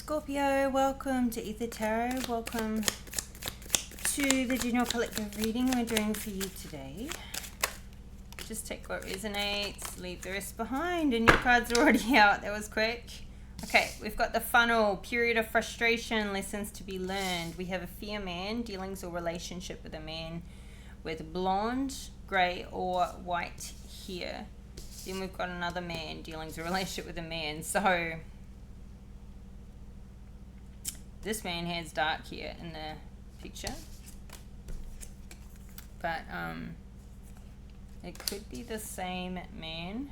Scorpio, welcome to Aether Tarot. Welcome to the general collective reading we're doing for you today. Just take what resonates, leave the rest behind, and your cards are already out. That was quick. Okay, we've got the funnel, period of frustration, lessons to be learned. We have a fear man, dealings or relationship with a man with blonde, grey or white hair. Then we've got another man, dealings or relationship with a man. So this man has dark hair in the picture, but it could be the same man.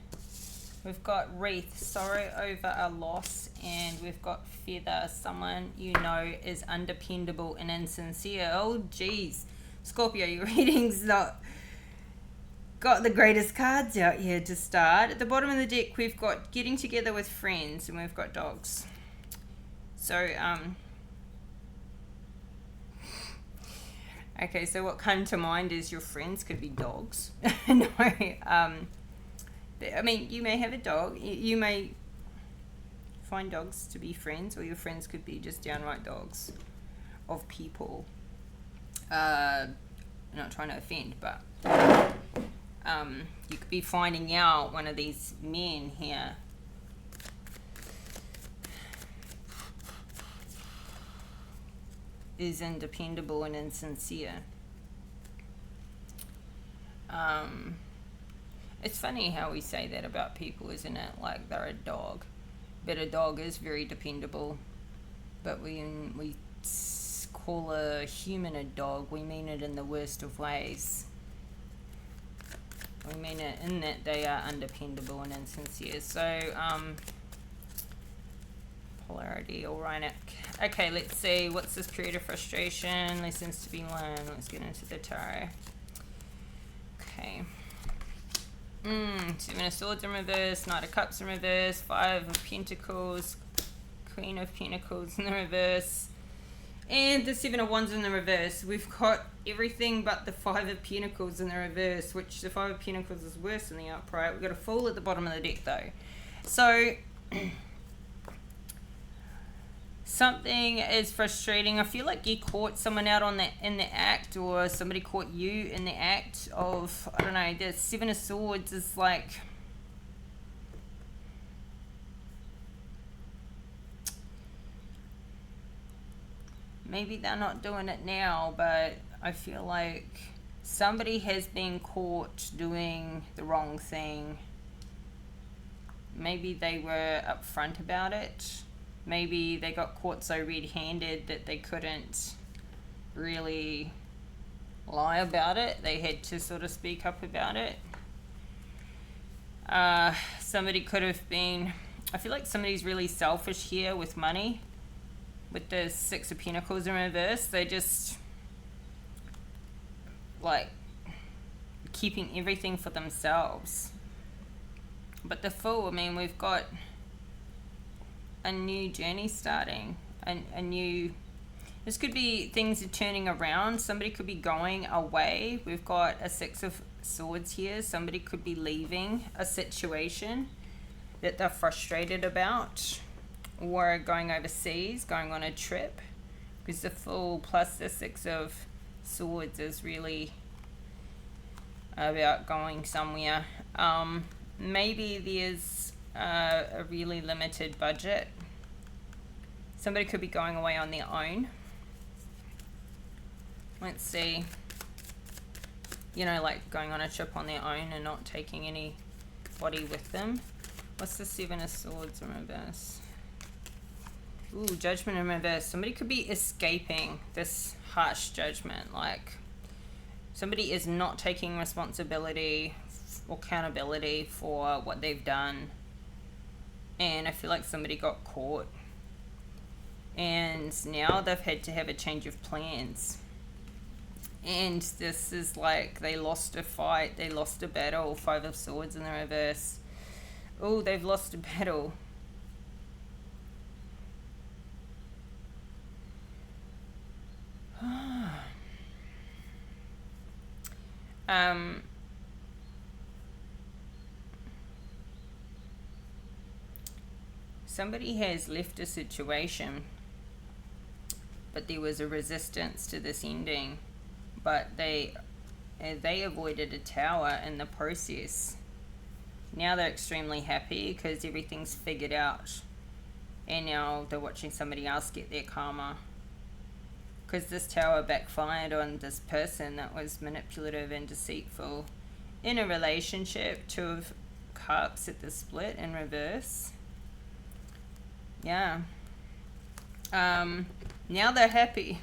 We've got wreath, sorrow over a loss, and we've got feather, someone you know is undependable and insincere. Oh geez, Scorpio, your reading's not got the greatest cards out here to start. At the bottom of the deck we've got getting together with friends, and we've got dogs. So okay, so what came to mind is your friends could be dogs. No, I mean, you may have a dog. You may find dogs to be friends, or your friends could be just downright dogs of people. I'm not trying to offend, but you could be finding out one of these men here is undependable and insincere. It's funny how we say that about people, isn't it? Like they're a dog, but a dog is very dependable. But when we call a human a dog, we mean it in the worst of ways. We mean it in that they are undependable and insincere. So polarity, Orionic. Okay, let's see. What's this period of frustration? Lessons to be learned. Let's get into the tarot. Okay. Seven of Swords in reverse, Knight of Cups in reverse, Five of Pentacles, Queen of Pentacles in the reverse, and the Seven of Wands in the reverse. We've got everything but the Five of Pentacles in the reverse, which the Five of Pentacles is worse than the upright. We've got a Fool at the bottom of the deck though. So something is frustrating. I feel like you caught someone out on that in the act, or somebody caught you in the act of, I don't know, the Seven of Swords is like, maybe they're not doing it now, but I feel like somebody has been caught doing the wrong thing. Maybe they were upfront about it. Maybe they got caught so red-handed that they couldn't really lie about it. They had to sort of speak up about it. Somebody could have been, I feel like somebody's really selfish here with money. With the Six of Pentacles in reverse, they just like keeping everything for themselves. But the Fool, I mean, we've got a new journey starting, a new, this could be things are turning around. Somebody could be going away. We've got a Six of Swords here. Somebody could be leaving a situation that they're frustrated about, or going overseas, going on a trip, because the Fool plus the Six of Swords is really about going somewhere. Maybe there's a really limited budget. Somebody could be going away on their own. Let's see. You know, like going on a trip on their own and not taking anybody with them. What's the Seven of Swords in reverse? Ooh, Judgment in reverse. Somebody could be escaping this harsh judgment. Like somebody is not taking responsibility or accountability for what they've done. And I feel like somebody got caught, and now they've had to have a change of plans. And this is like they lost a fight, they lost a battle. Five of Swords in the reverse. Oh, they've lost a battle. somebody has left a situation, but there was a resistance to this ending, but they avoided a tower in the process. Now they're extremely happy because everything's figured out, and now they're watching somebody else get their karma, because this tower backfired on this person that was manipulative and deceitful in a relationship. Two of Cups at the split in reverse. Yeah. Now they're happy.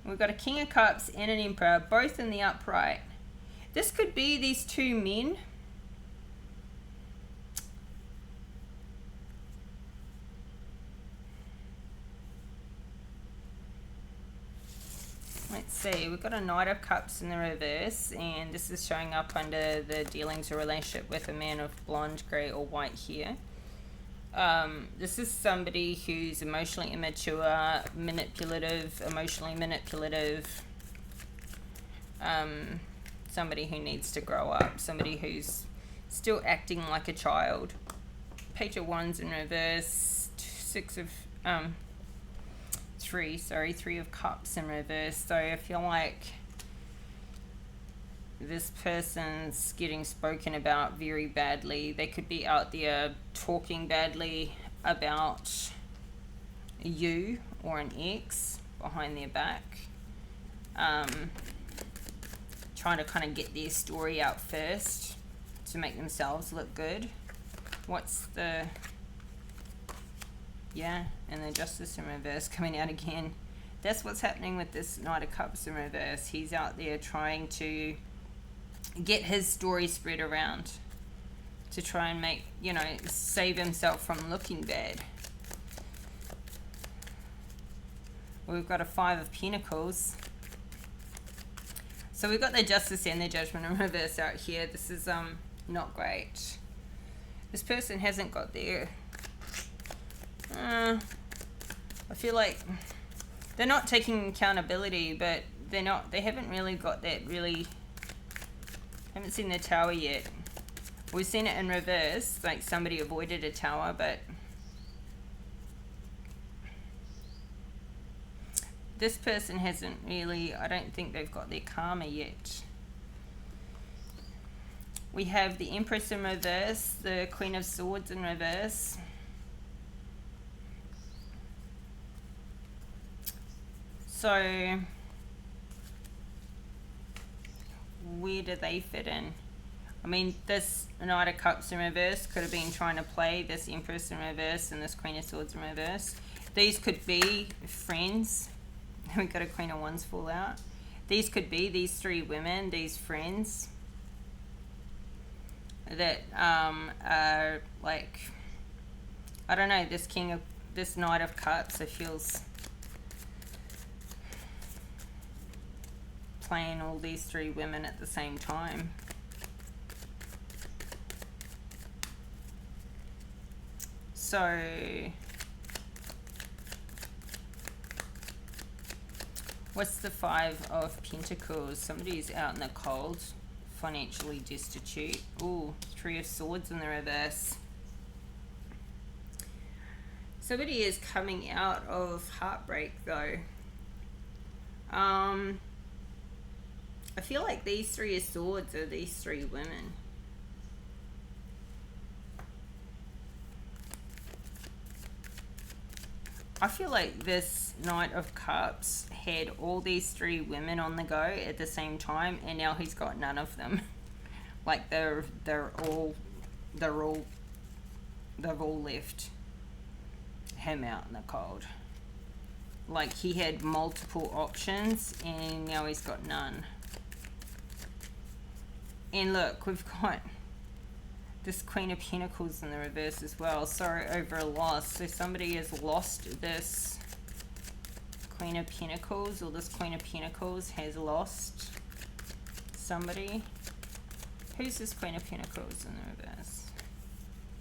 We've got a King of Cups and an Emperor, both in the upright. This could be these two men. Let's see, we've got a Knight of Cups in the reverse, and this is showing up under the dealings or relationship with a man of blonde, grey or white hair. This is somebody who's emotionally immature, manipulative, emotionally manipulative. Somebody who needs to grow up, somebody who's still acting like a child. Page of Wands in reverse, Three of Cups in reverse. So I feel like this person's getting spoken about very badly. They could be out there talking badly about you or an ex behind their back, trying to kind of get their story out first to make themselves look good. What's the... Yeah, and the Justice in reverse coming out again. That's what's happening with this Knight of Cups in reverse. He's out there trying to get his story spread around to try and make, you know, save himself from looking bad. We've got a Five of Pentacles. So we've got the Justice and the Judgment in reverse out here. This is not great. This person hasn't got their... I feel like they're not taking accountability, but they haven't really got that haven't seen the Tower yet. We've seen it in reverse, like somebody avoided a tower, but this person hasn't really, I don't think they've got their karma yet. We have the Empress in reverse, the Queen of Swords in reverse. So, where do they fit in? I mean, this Knight of Cups in reverse could have been trying to play this Empress in reverse and this Queen of Swords in reverse. These could be friends. We've got a Queen of Wands fall out. These could be these three women, these friends that are like, I don't know, this Knight of Cups, it feels playing all these three women at the same time. So what's the Five of Pentacles? Somebody's out in the cold, financially destitute. Ooh, Three of Swords in the reverse. Somebody is coming out of heartbreak though. I feel like these Three of Swords are these three women. I feel like this Knight of Cups had all these three women on the go at the same time, and now he's got none of them. Like they've all left him out in the cold. Like he had multiple options and now he's got none. And look, we've got this Queen of Pentacles in the reverse as well. Sorry over a loss. So somebody has lost this Queen of Pentacles, or this Queen of Pentacles has lost somebody. Who's this Queen of Pentacles in the reverse?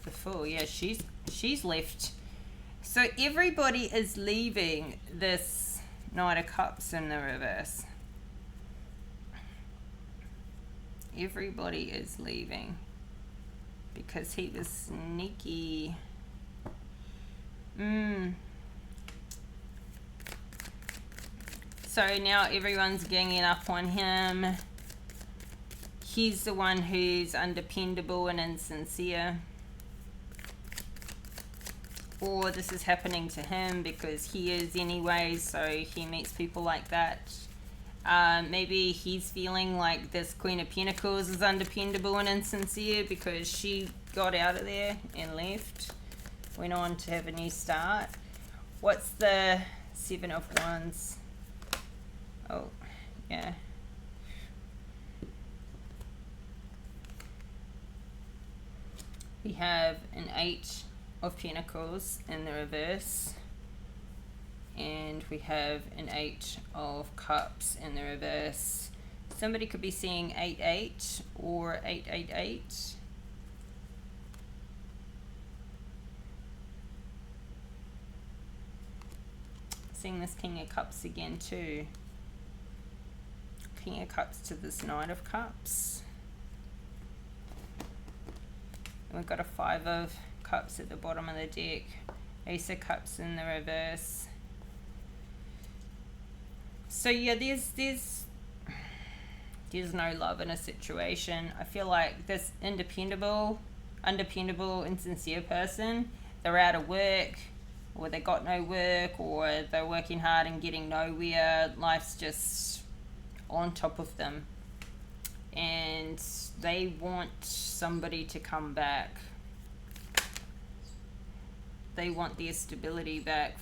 The Fool. Yeah, she's left. So everybody is leaving this Knight of Cups in the reverse. Everybody is leaving because he was sneaky. So now everyone's ganging up on him. He's the one who's undependable and insincere. Or this is happening to him because he is anyway, so he meets people like that. Maybe he's feeling like this Queen of Pentacles is undependable and insincere because she got out of there and left. Went on to have a new start. What's the Seven of Wands? Oh, yeah. We have an Eight of Pentacles in the reverse. And we have an Eight of Cups in the reverse. Somebody could be seeing 8-8 or 8-8-8. Seeing this King of Cups again too. King of Cups to this Knight of Cups. And we've got a Five of Cups at the bottom of the deck. Ace of Cups in the reverse. So yeah, there's no love in a situation. I feel like this undependable, insincere person, they're out of work, or they got no work, or they're working hard and getting nowhere. Life's just on top of them. And they want somebody to come back. They want their stability back.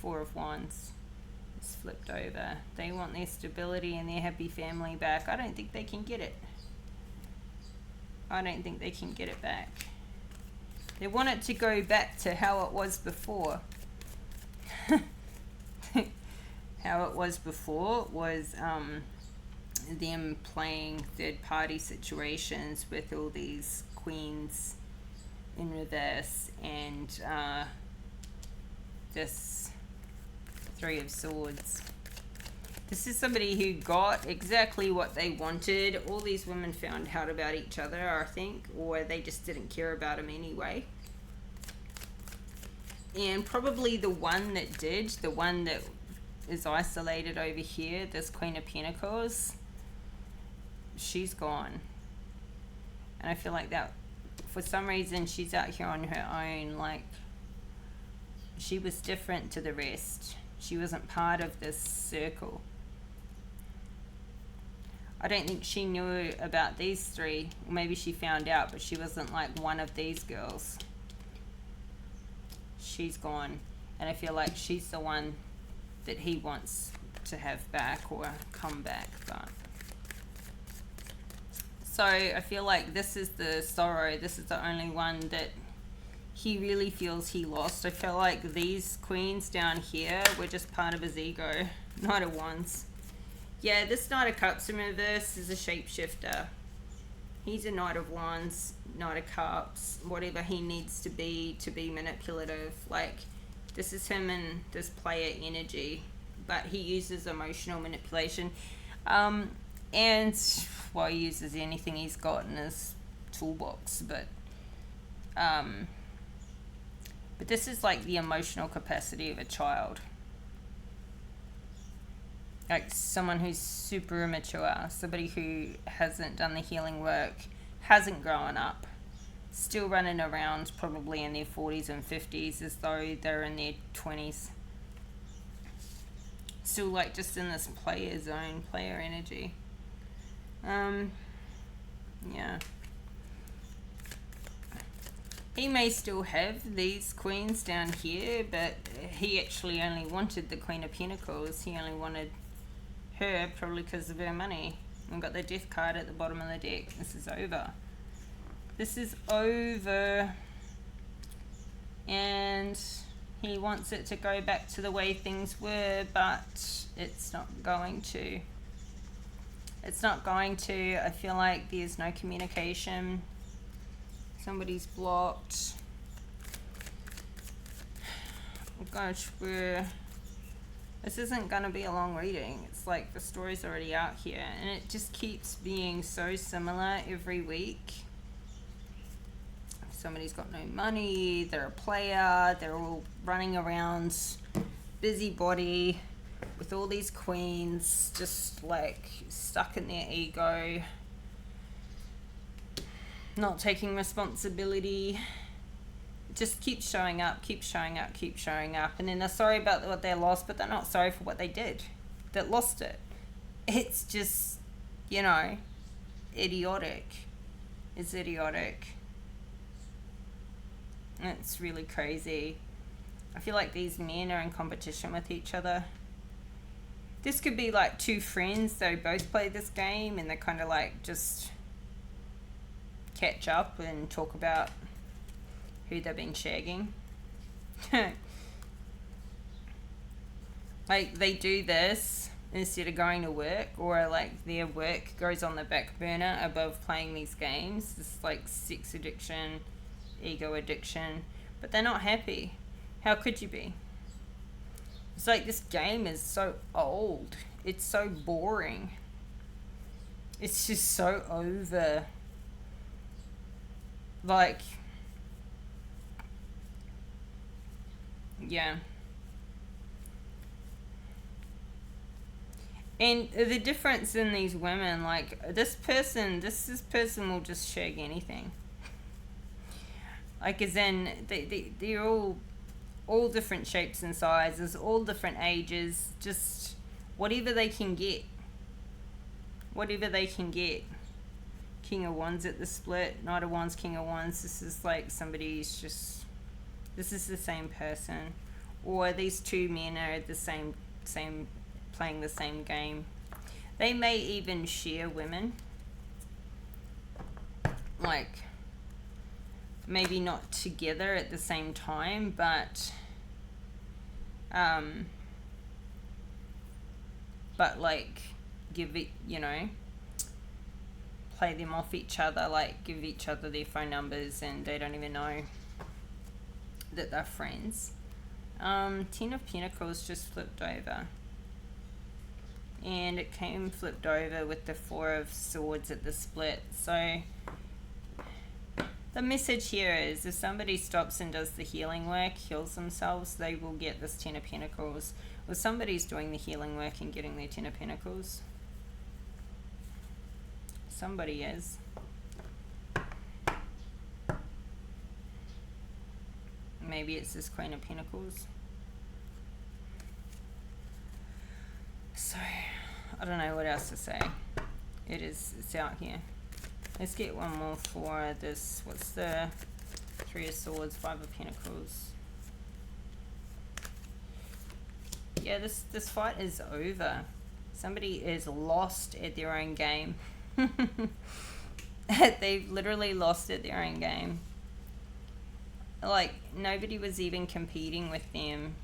Four of Wands. It's flipped over. They want their stability and their happy family back. I don't think they can get it. I don't think they can get it back. They want it to go back to how it was before. How it was before was them playing third party situations with all these queens in reverse and this Three of Swords. This is somebody who got exactly what they wanted. All these women found out about each other, I think, or they just didn't care about him anyway. And probably the one that did, the one that is isolated over here, this Queen of Pentacles, she's gone. And I feel like that, for some reason, she's out here on her own. Like, she was different to the rest. She wasn't part of this circle. I don't think she knew about these three. Maybe she found out, but she wasn't like one of these girls. She's gone. And I feel like she's the one that he wants to have back or come back. But so I feel like this is the sorrow. This is the only one that he really feels he lost. I feel like these queens down here were just part of his ego. Knight of Wands. Yeah, this Knight of Cups in reverse is a shapeshifter. He's a Knight of Wands, Knight of Cups, whatever he needs to be manipulative. Like, this is him in this player energy, but he uses emotional manipulation. And, well, he uses anything he's got in his toolbox, but this is like the emotional capacity of a child. Like someone who's super immature, somebody who hasn't done the healing work, hasn't grown up, still running around probably in their 40s and 50s as though they're in their 20s. Still like just in this player zone, player energy. Yeah. He may still have these queens down here, but he actually only wanted the Queen of Pentacles. He only wanted her probably because of her money. We've got the Death card at the bottom of the deck. This is over. This is over. And he wants it to go back to the way things were, but it's not going to. It's not going to. I feel like there's no communication. Somebody's blocked. Oh gosh, this isn't going to be a long reading. It's like the story's already out here, and it just keeps being so similar every week. Somebody's got no money, they're a player, they're all running around busybody with all these queens, just like stuck in their ego, not taking responsibility. Just keep showing up, keep showing up, keep showing up. And then they're sorry about what they lost, but they're not sorry for what they did that lost it. It's just, you know, idiotic. It's idiotic. It's really crazy. I feel like these men are in competition with each other. This could be like two friends. They both play this game and they kind of like just catch up and talk about who they've been shagging. Like they do this instead of going to work, or like their work goes on the back burner above playing these games. This like sex addiction, ego addiction, but they're not happy. How could you be? It's like this game is so old. It's so boring. It's just so over. Like, yeah. And the difference in these women, like this person will just shag anything. Like as in, they're all different shapes and sizes, all different ages, just whatever they can get. Whatever they can get. King of Wands at the split, Knight of Wands, King of Wands. This is like somebody's just, this is the same person. Or these two men are the same playing the same game. They may even share women. Like, maybe not together at the same time, but like give it, you know, play them off each other, like give each other their phone numbers and they don't even know that they're friends. Ten of Pentacles just flipped over. And it came flipped over with the Four of Swords at the split. So the message here is if somebody stops and does the healing work, heals themselves, they will get this Ten of Pentacles. Or somebody's doing the healing work and getting their Ten of Pentacles. Somebody is. Maybe it's this Queen of Pentacles. So, I don't know what else to say. It's out here. Let's get one more for this. What's the Three of Swords, Five of Pentacles? Yeah, this fight is over. Somebody is lost at their own game. They've literally lost at their own game. Like, nobody was even competing with them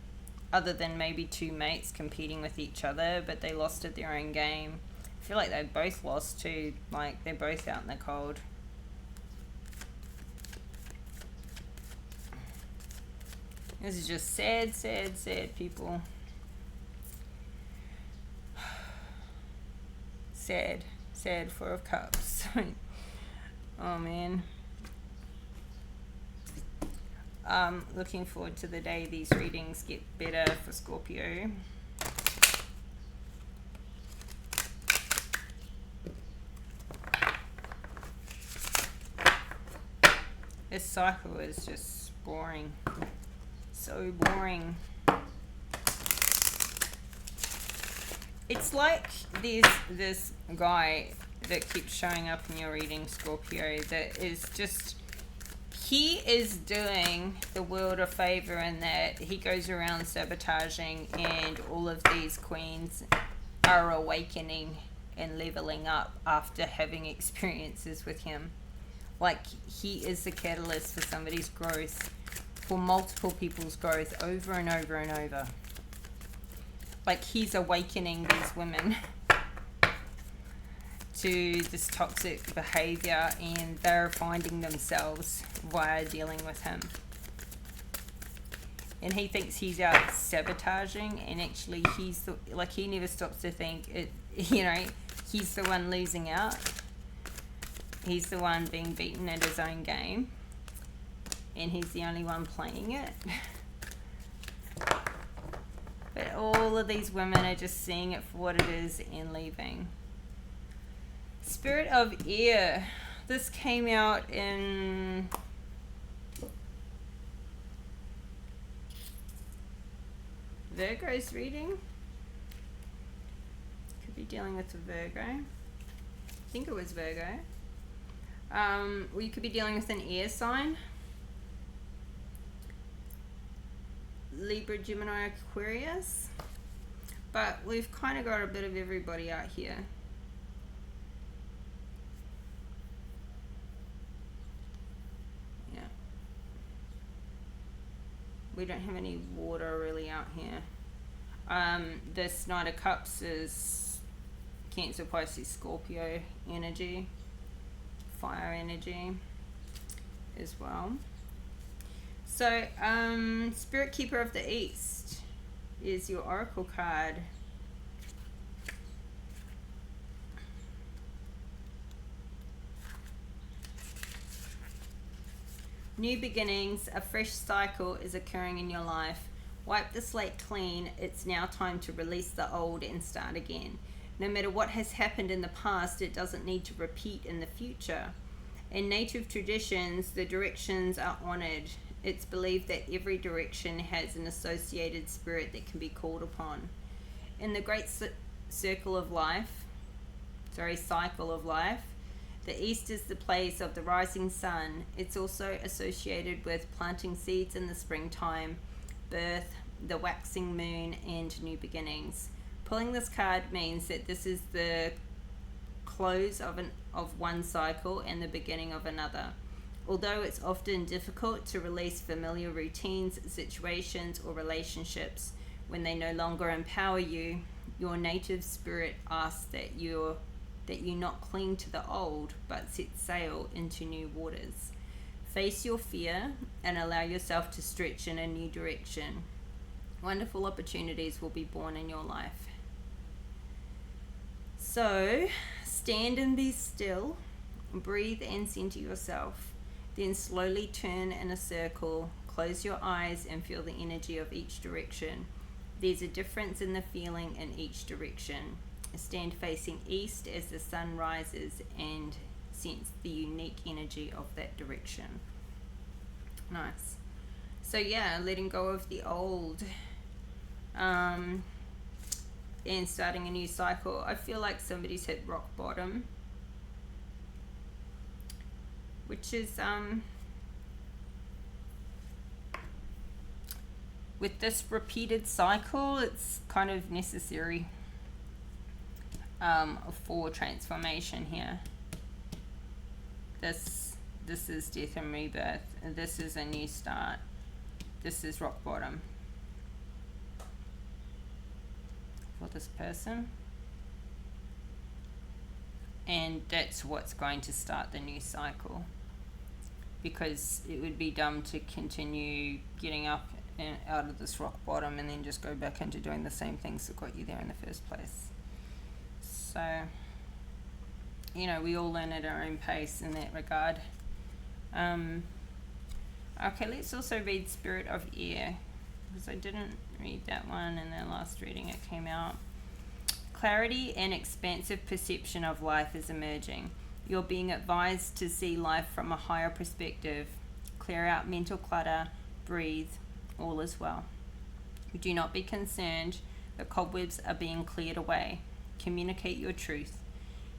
other than maybe two mates competing with each other, but they lost at their own game. I feel like they both lost too. Like, they're both out in the cold. This is just sad, sad, sad, people. Sad. Sad, Four of Cups. Oh, man. Looking forward to the day these readings get better for Scorpio. This cycle is just boring. So boring. It's like there's this guy that keeps showing up in your reading, Scorpio, that is just, he is doing the world a favor in that he goes around sabotaging, and all of these queens are awakening and leveling up after having experiences with him. Like, he is the catalyst for somebody's growth, for multiple people's growth over and over and over. Like, he's awakening these women to this toxic behavior, and they're finding themselves via dealing with him. And he thinks he's out sabotaging, and actually he's the, like, he never stops to think it, you know, he's the one losing out. He's the one being beaten at his own game. and he's the only one playing it. But all of these women are just seeing it for what it is and leaving. Spirit of Air. This came out in Virgo's reading. Could be dealing with a Virgo. I think it was Virgo. Or you could be dealing with an air sign. Libra, Gemini, Aquarius. But we've kind of got a bit of everybody out here. Yeah. We don't have any water really out here. This Knight of Cups is Cancer, Pisces, Scorpio energy. Fire energy as well. So, Spirit Keeper of the East is your Oracle card. New beginnings, a fresh cycle is occurring in your life. Wipe the slate clean. It's now time to release the old and start again. No matter what has happened in the past, it doesn't need to repeat in the future. In native traditions, the directions are honored. It's believed that every direction has an associated spirit that can be called upon. In the great cycle of life, the east is the place of the rising sun. It's also associated with planting seeds in the springtime, birth, the waxing moon, and new beginnings. Pulling this card means that this is the close of one cycle and the beginning of another. Although it's often difficult to release familiar routines, situations, or relationships when they no longer empower you, your native spirit asks that you not cling to the old, but set sail into new waters. Face your fear and allow yourself to stretch in a new direction. Wonderful opportunities will be born in your life. So, stand and be still, breathe and center yourself. Then slowly turn in a circle, close your eyes and feel the energy of each direction. There's a difference in the feeling in each direction. Stand facing east as the sun rises and sense the unique energy of that direction. Nice. So yeah, letting go of the old and starting a new cycle. I feel like somebody's hit rock bottom, which is with this repeated cycle, it's kind of necessary for transformation here. This is death and rebirth, and this is a new start. This is rock bottom for this person, and that's what's going to start the new cycle, because it would be dumb to continue getting up and out of this rock bottom and then just go back into doing the same things that got you there in the first place. So, you know, we all learn at our own pace in that regard. Okay, let's also read Spirit of Air, because I didn't read that one in the last reading it came out. Clarity and expansive perception of life is emerging. You're being advised to see life from a higher perspective. Clear out mental clutter, breathe, all is well. Do not be concerned, the cobwebs are being cleared away. Communicate your truth.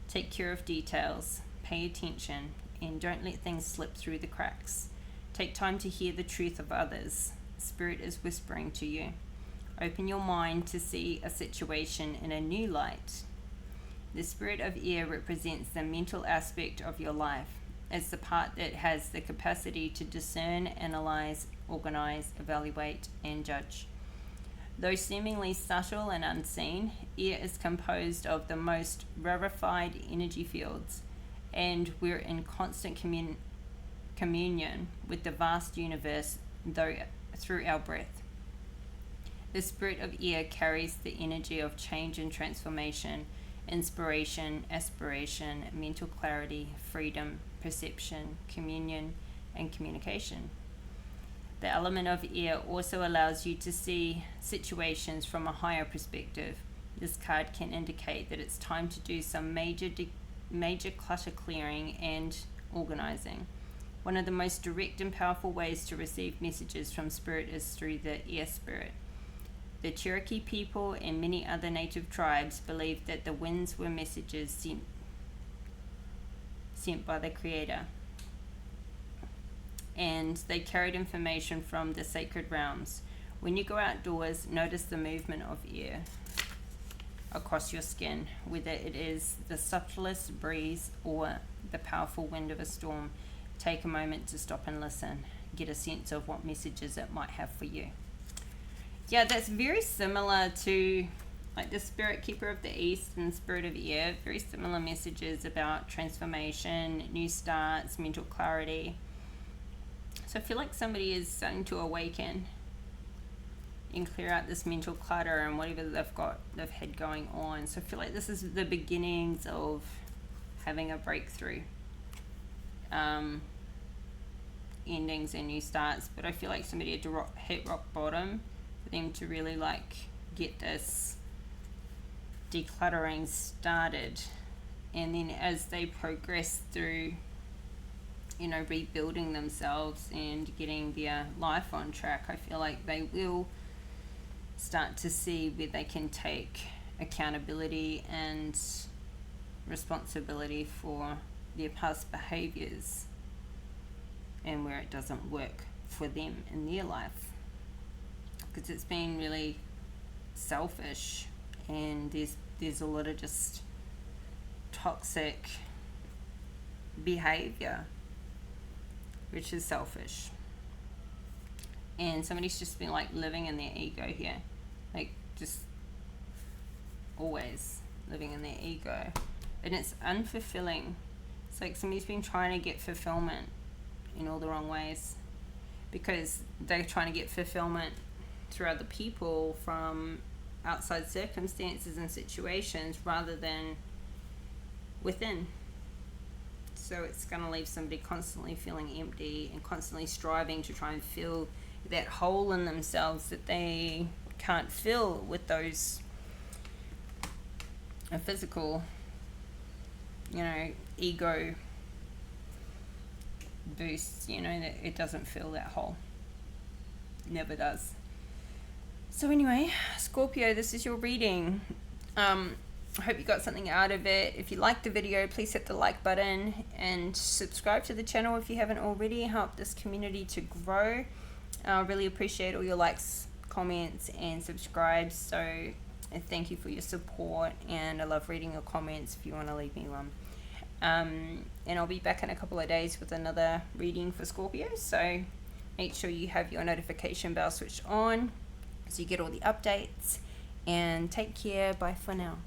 Take care of details. Pay attention, and don't let things slip through the cracks. Take time to hear the truth of others. Spirit is whispering to you. Open your mind to see a situation in a new light. The Spirit of Air represents the mental aspect of your life as the part that has the capacity to discern, analyze, organize, evaluate, and judge. Though seemingly subtle and unseen, air is composed of the most rarefied energy fields, and we're in constant communion with the vast universe through our breath. The Spirit of Air carries the energy of change and transformation, inspiration, aspiration, mental clarity, freedom, perception, communion, and communication. The element of air also allows you to see situations from a higher perspective. This card can indicate that it's time to do some major clutter clearing and organizing. One of the most direct and powerful ways to receive messages from Spirit is through the air spirit. The Cherokee people and many other native tribes believed that the winds were messages sent by the Creator, and they carried information from the sacred realms. When you go outdoors, notice the movement of air across your skin, whether it is the subtlest breeze or the powerful wind of a storm. Take a moment to stop and listen. Get a sense of what messages it might have for you. Yeah, that's very similar to like the Spirit Keeper of the East and Spirit of Air. Very similar messages about transformation, new starts, mental clarity. So I feel like somebody is starting to awaken and clear out this mental clutter and whatever they've had going on. So I feel like this is the beginnings of having a breakthrough. Endings and new starts, but I feel like somebody had to hit rock bottom for them to really like get this decluttering started, and then as they progress through, you know, rebuilding themselves and getting their life on track, I feel like they will start to see where they can take accountability and responsibility for their past behaviors and where it doesn't work for them in their life, because it's been really selfish and there's a lot of just toxic behavior which is selfish, and somebody's just been like living in their ego here, like just always living in their ego, and it's unfulfilling. It's like somebody's been trying to get fulfillment in all the wrong ways, because they're trying to get fulfillment through other people from outside circumstances and situations rather than within. So it's going to leave somebody constantly feeling empty and constantly striving to try and fill that hole in themselves that they can't fill with those physical, you know, ego boosts, you know, that it doesn't fill that hole. Never does. So anyway, Scorpio, this is your reading. I hope you got something out of it. If you liked the video, please hit the like button and subscribe to the channel if you haven't already. Help this community to grow. I really appreciate all your likes, comments, and subscribes. So thank you for your support, and I love reading your comments if you want to leave me one. And I'll be back in a couple of days with another reading for Scorpio, so make sure you have your notification bell switched on so you get all the updates, and take care. Bye for now.